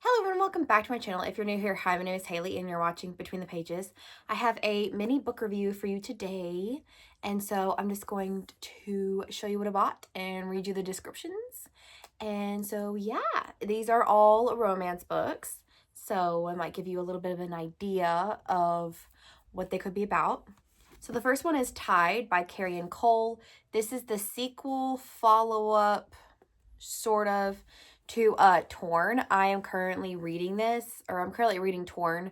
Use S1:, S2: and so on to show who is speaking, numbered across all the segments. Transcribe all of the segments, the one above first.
S1: Hello everyone, welcome back to my channel. If you're new here, hi, my name is Haley and you're watching Between the Pages. I have a mini book review for you today, and so I'm just going to show you what I bought and read you the descriptions. And so yeah, these are all romance books, so I might give you a little bit of an idea of what they could be about. So the first one is Tide by Carrie and Cole. This is the sequel, follow-up, sort of, to Torn. I am currently reading this, or I'm currently reading Torn,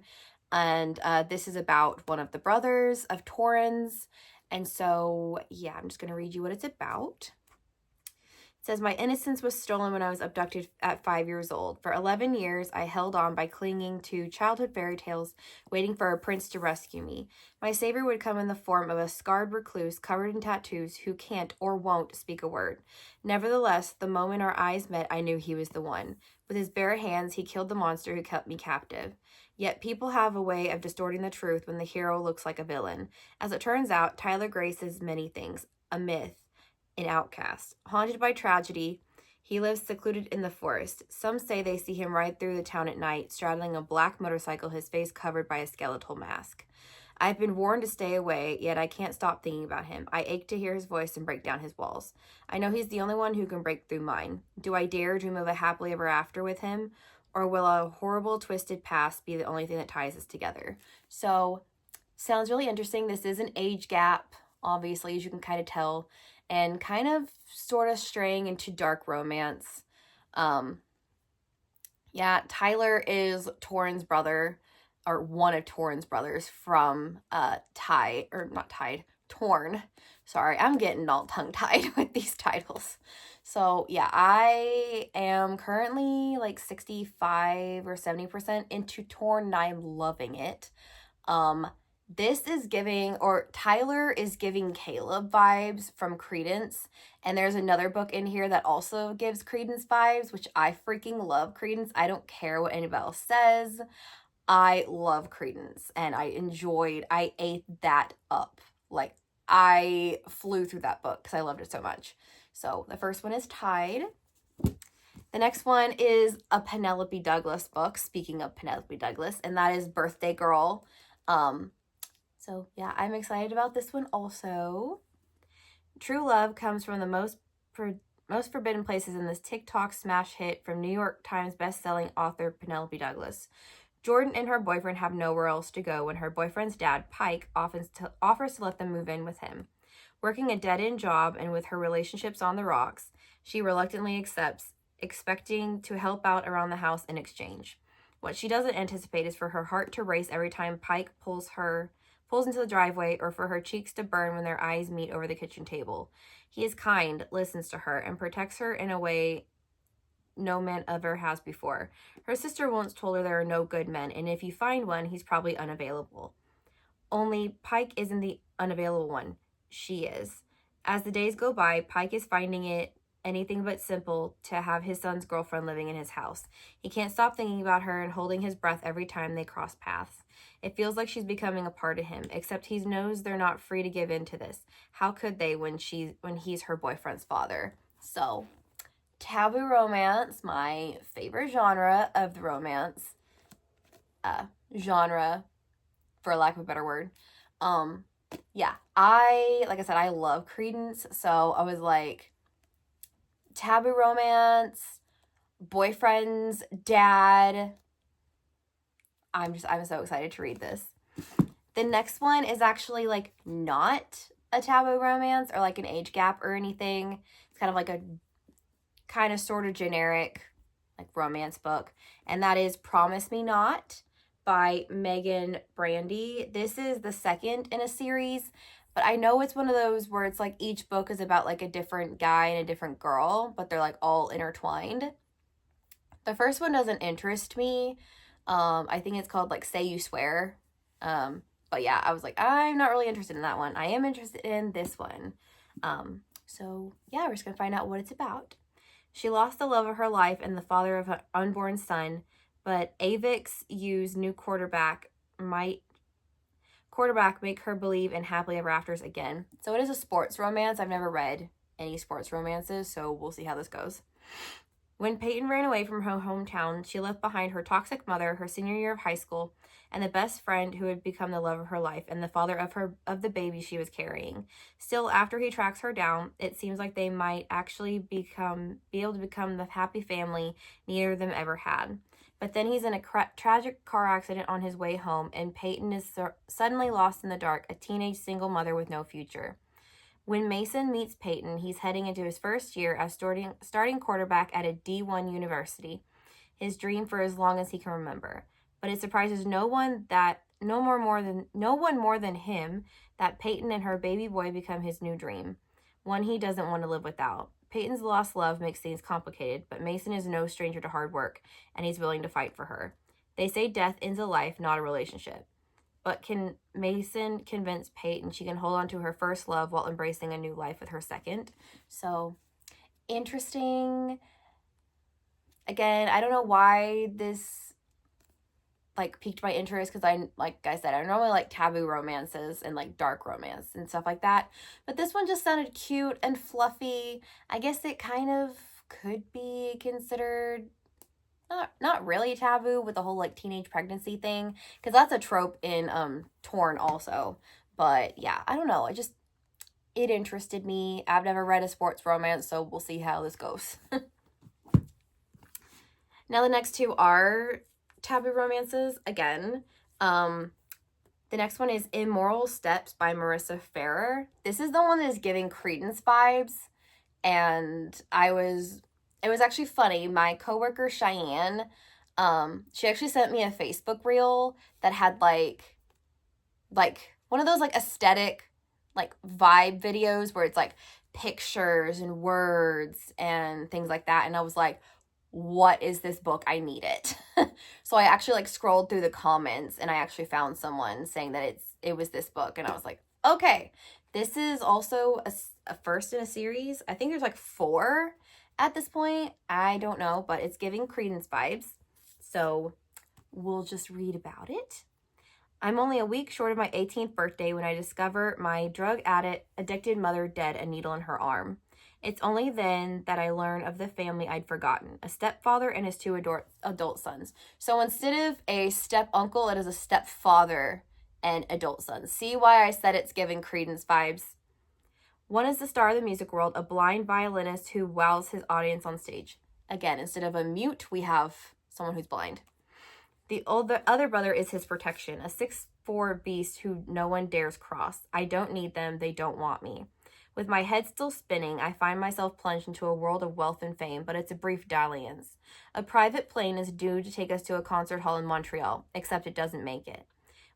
S1: and this is about one of the brothers of Torrens. And so yeah, I'm just gonna read you what it's about. It says, my innocence was stolen when I was abducted at 5 years old. For 11 years, I held on by clinging to childhood fairy tales, waiting for a prince to rescue me. My savior would come in the form of a scarred recluse covered in tattoos who can't or won't speak a word. Nevertheless, the moment our eyes met, I knew he was the one. With his bare hands, he killed the monster who kept me captive. Yet people have a way of distorting the truth when the hero looks like a villain. As it turns out, Tyler Grace is many things, a myth, an outcast. Haunted by tragedy, he lives secluded in the forest. Some say they see him ride through the town at night, straddling a black motorcycle, his face covered by a skeletal mask. I've been warned to stay away, yet I can't stop thinking about him. I ache to hear his voice and break down his walls. I know he's the only one who can break through mine. Do I dare dream of a happily ever after with him? Or will a horrible, twisted past be the only thing that ties us together? So, sounds really interesting. This is an age gap, obviously, as you can kind of tell, and kind of sort of straying into dark romance. Yeah, Tyler is Torrens' brother, or one of Torrens' brothers from Tide, or not Tide, Torn. Sorry, I'm getting all tongue-tied with these titles. So yeah, I am currently like 65 or 70% into Torn, and I'm loving it. This is giving, or Tyler is giving Caleb vibes from Credence, and there's another book in here that also gives Credence vibes, which I freaking love Credence. I don't care what anybody else says. I love Credence, and I ate that up. Like, I flew through that book because I loved it so much. So the first one is Tide. The next one is a Penelope Douglas book, speaking of Penelope Douglas, and that is Birthday Girl. So yeah, I'm excited about this one also. True love comes from the most forbidden places in this TikTok smash hit from New York Times bestselling author Penelope Douglas. Jordan and her boyfriend have nowhere else to go when her boyfriend's dad, Pike, offers to let them move in with him. Working a dead-end job and with her relationships on the rocks, she reluctantly accepts, expecting to help out around the house in exchange. What she doesn't anticipate is for her heart to race every time Pike pulls into the driveway, or for her cheeks to burn when their eyes meet over the kitchen table. He is kind, listens to her, and protects her in a way no man ever has before. Her sister once told her there are no good men, and if you find one, he's probably unavailable. Only Pike isn't the unavailable one. She is. As the days go by, Pike is finding it anything but simple to have his son's girlfriend living in his house. He can't stop thinking about her and holding his breath every time they cross paths. It feels like she's becoming a part of him, except he knows they're not free to give in to this. How could they when he's her boyfriend's father? So, taboo romance, my favorite genre of the romance genre, for lack of a better word. Yeah, like I said, I love Credence, so I was like, taboo romance, boyfriend's dad. I'm so excited to read this. The next one is actually like not a taboo romance or like an age gap or anything. It's kind of like a kind of sort of generic like romance book, and that is Promise Me Not by Megan Brandy. This is the second in a series, but I know it's one of those where it's like each book is about like a different guy and a different girl, but they're like all intertwined. The first one doesn't interest me. I think it's called like Say You Swear. But yeah, I was like, I'm not really interested in that one. I am interested in this one. So yeah, we're just gonna find out what it's about. She lost the love of her life and the father of her unborn son, but Avix U's new quarterback make her believe in happily ever afters again. So it is a sports romance. I've never read any sports romances, so we'll see how this goes. When Peyton ran away from her hometown, she left behind her toxic mother, her senior year of high school, and the best friend who had become the love of her life and the father of the baby she was carrying. Still, after he tracks her down, it seems like they might actually be able to become the happy family neither of them ever had. But then he's in a tragic car accident on his way home, and Peyton is suddenly lost in the dark, a teenage single mother with no future. When Mason meets Peyton, he's heading into his first year as starting quarterback at a D1 university, his dream for as long as he can remember. But it surprises no one more than him that Peyton and her baby boy become his new dream, one he doesn't want to live without. Peyton's lost love makes things complicated, but Mason is no stranger to hard work, and he's willing to fight for her. They say death ends a life, not a relationship. But can Mason convince Peyton she can hold on to her first love while embracing a new life with her second? So, interesting. Again, I don't know why this piqued my interest, because like I said, I normally like taboo romances and like dark romance and stuff like that. But this one just sounded cute and fluffy. I guess it kind of could be considered not really taboo with the whole like teenage pregnancy thing, because that's a trope in Torn also. But yeah, I don't know, it interested me. I've never read a sports romance, so we'll see how this goes. Now the next two are taboo romances again. The next one is Immoral Steps by Marissa Ferrer. This is the one that is giving Credence vibes, and it was actually funny. My coworker Cheyenne, she actually sent me a Facebook reel that had like one of those like aesthetic like vibe videos where it's like pictures and words and things like that. And I was like, what is this book? I need it. So I actually like scrolled through the comments and I actually found someone saying that it was this book. And I was like, okay, this is also a first in a series. I think there's like 4 at this point. I don't know, but it's giving Credence vibes. So we'll just read about it. I'm only a week short of my 18th birthday when I discover my drug addicted mother dead, a needle in her arm. It's only then that I learn of the family I'd forgotten, a stepfather and his 2 adult sons. So instead of a step uncle, it is a stepfather and adult sons. See why I said it's giving Credence vibes? One is the star of the music world, a blind violinist who wows his audience on stage. Again, instead of a mute, we have someone who's blind. The other brother is his protection, a 6'4" beast who no one dares cross. I don't need them, they don't want me. With my head still spinning, I find myself plunged into a world of wealth and fame, but it's a brief dalliance. A private plane is due to take us to a concert hall in Montreal, except it doesn't make it.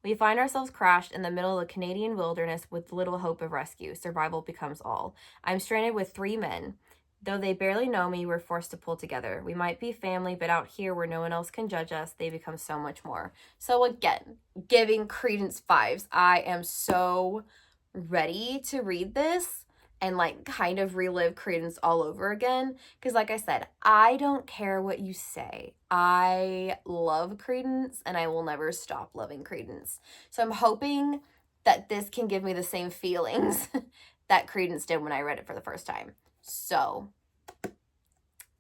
S1: We find ourselves crashed in the middle of the Canadian wilderness with little hope of rescue. Survival becomes all. I'm stranded with 3 men. Though they barely know me, we're forced to pull together. We might be family, but out here where no one else can judge us, they become so much more. So again, giving Credence vibes. I am so ready to read this and like kind of relive Credence all over again. Because like I said, I don't care what you say. I love Credence and I will never stop loving Credence. So I'm hoping that this can give me the same feelings that Credence did when I read it for the first time. So,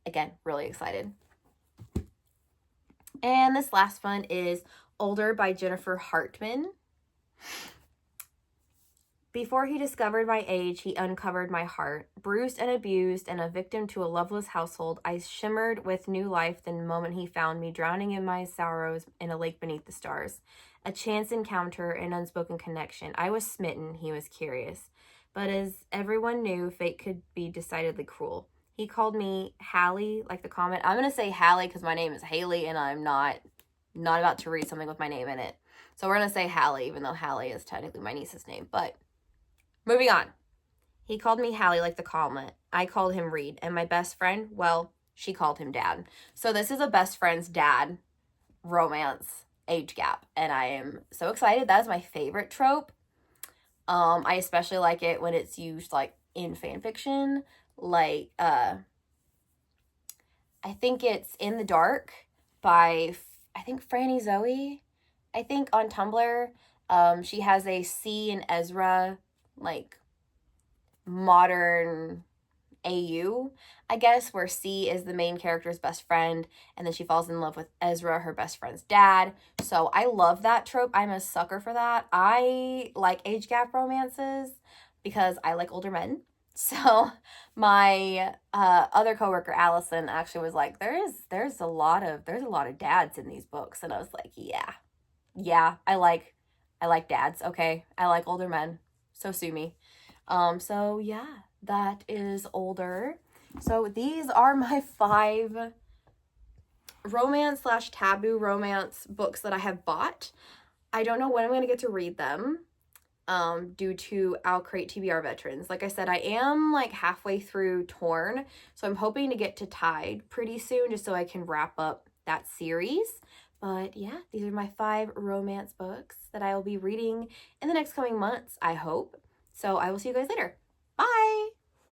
S1: again, really excited. And this last one is Older by Jennifer Hartman. Before he discovered my age, he uncovered my heart. Bruised and abused and a victim to a loveless household, I shimmered with new life the moment he found me, drowning in my sorrows in a lake beneath the stars. A chance encounter, an unspoken connection. I was smitten, he was curious. But as everyone knew, fate could be decidedly cruel. He called me Hallie, like the comment. I'm going to say Hallie because my name is Haley and I'm not about to read something with my name in it. So we're going to say Hallie, even though Hallie is technically my niece's name. But moving on. He called me Hallie, like the comment. I called him Reed. And my best friend, well, she called him Dad. So this is a best friend's dad romance age gap. And I am so excited. That is my favorite trope. I especially like it when it's used like in fan fiction, like I think it's In the Dark by I think Franny Zoe, I think on Tumblr. She has a C and Ezra like modern AU, I guess, where C is the main character's best friend, and then she falls in love with Ezra, her best friend's dad. So I love that trope. I'm a sucker for that. I like age gap romances because I like older men. So my other coworker Allison actually was like, there's a lot of dads in these books, and I was like, yeah, I like dads. Okay, I like older men. So sue me. So yeah, that is older. So these are my 5 romance / taboo romance books that I have bought. I don't know when I'm going to get to read them due to I'll Create TBR Veterans. Like I said, I am like halfway through Torn, so I'm hoping to get to Tide pretty soon just so I can wrap up that series. But yeah, these are my 5 romance books that I will be reading in the next coming months, I hope. So I will see you guys later.